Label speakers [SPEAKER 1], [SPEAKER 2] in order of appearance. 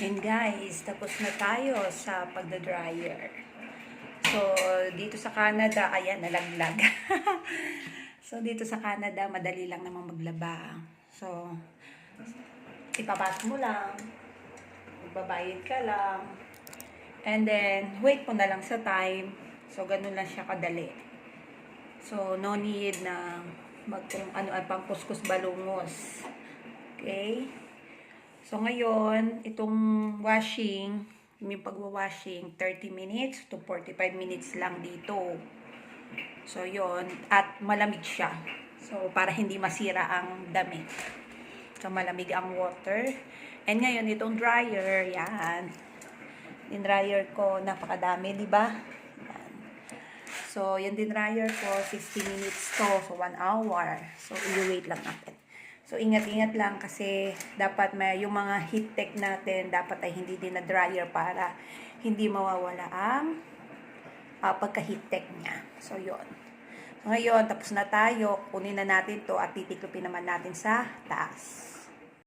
[SPEAKER 1] And guys, tapos na tayo sa pagda-dryer. So, dito sa Canada, ayan, nalaglag. So, dito sa Canada, madali lang namang maglaba. So, ipapasok mo lang, magbabayad ka lang, and then, wait mo na lang sa time. So, ganun lang siya kadali. So, no need na kung ano pang kuskus balungos. Okay? So, ngayon, itong washing, yung pagwa-washing, 30 minutes to 45 minutes lang dito. So, yon at malamig siya. So, para hindi masira ang damit. So, malamig ang water. And ngayon, itong dryer, yan. Yung dryer ko, napakadami, di ba? Yan. So, yung din dryer ko, 60 minutes to. So, 1 hour. So, i-wait lang natin. So, ingat-ingat lang kasi dapat may yung mga heat tech natin, dapat ay hindi din na dryer para hindi mawawala ang pagka-heat tech niya. So, yon. So, ngayon, tapos na tayo. Kunin na natin to at titiklopin naman natin sa taas.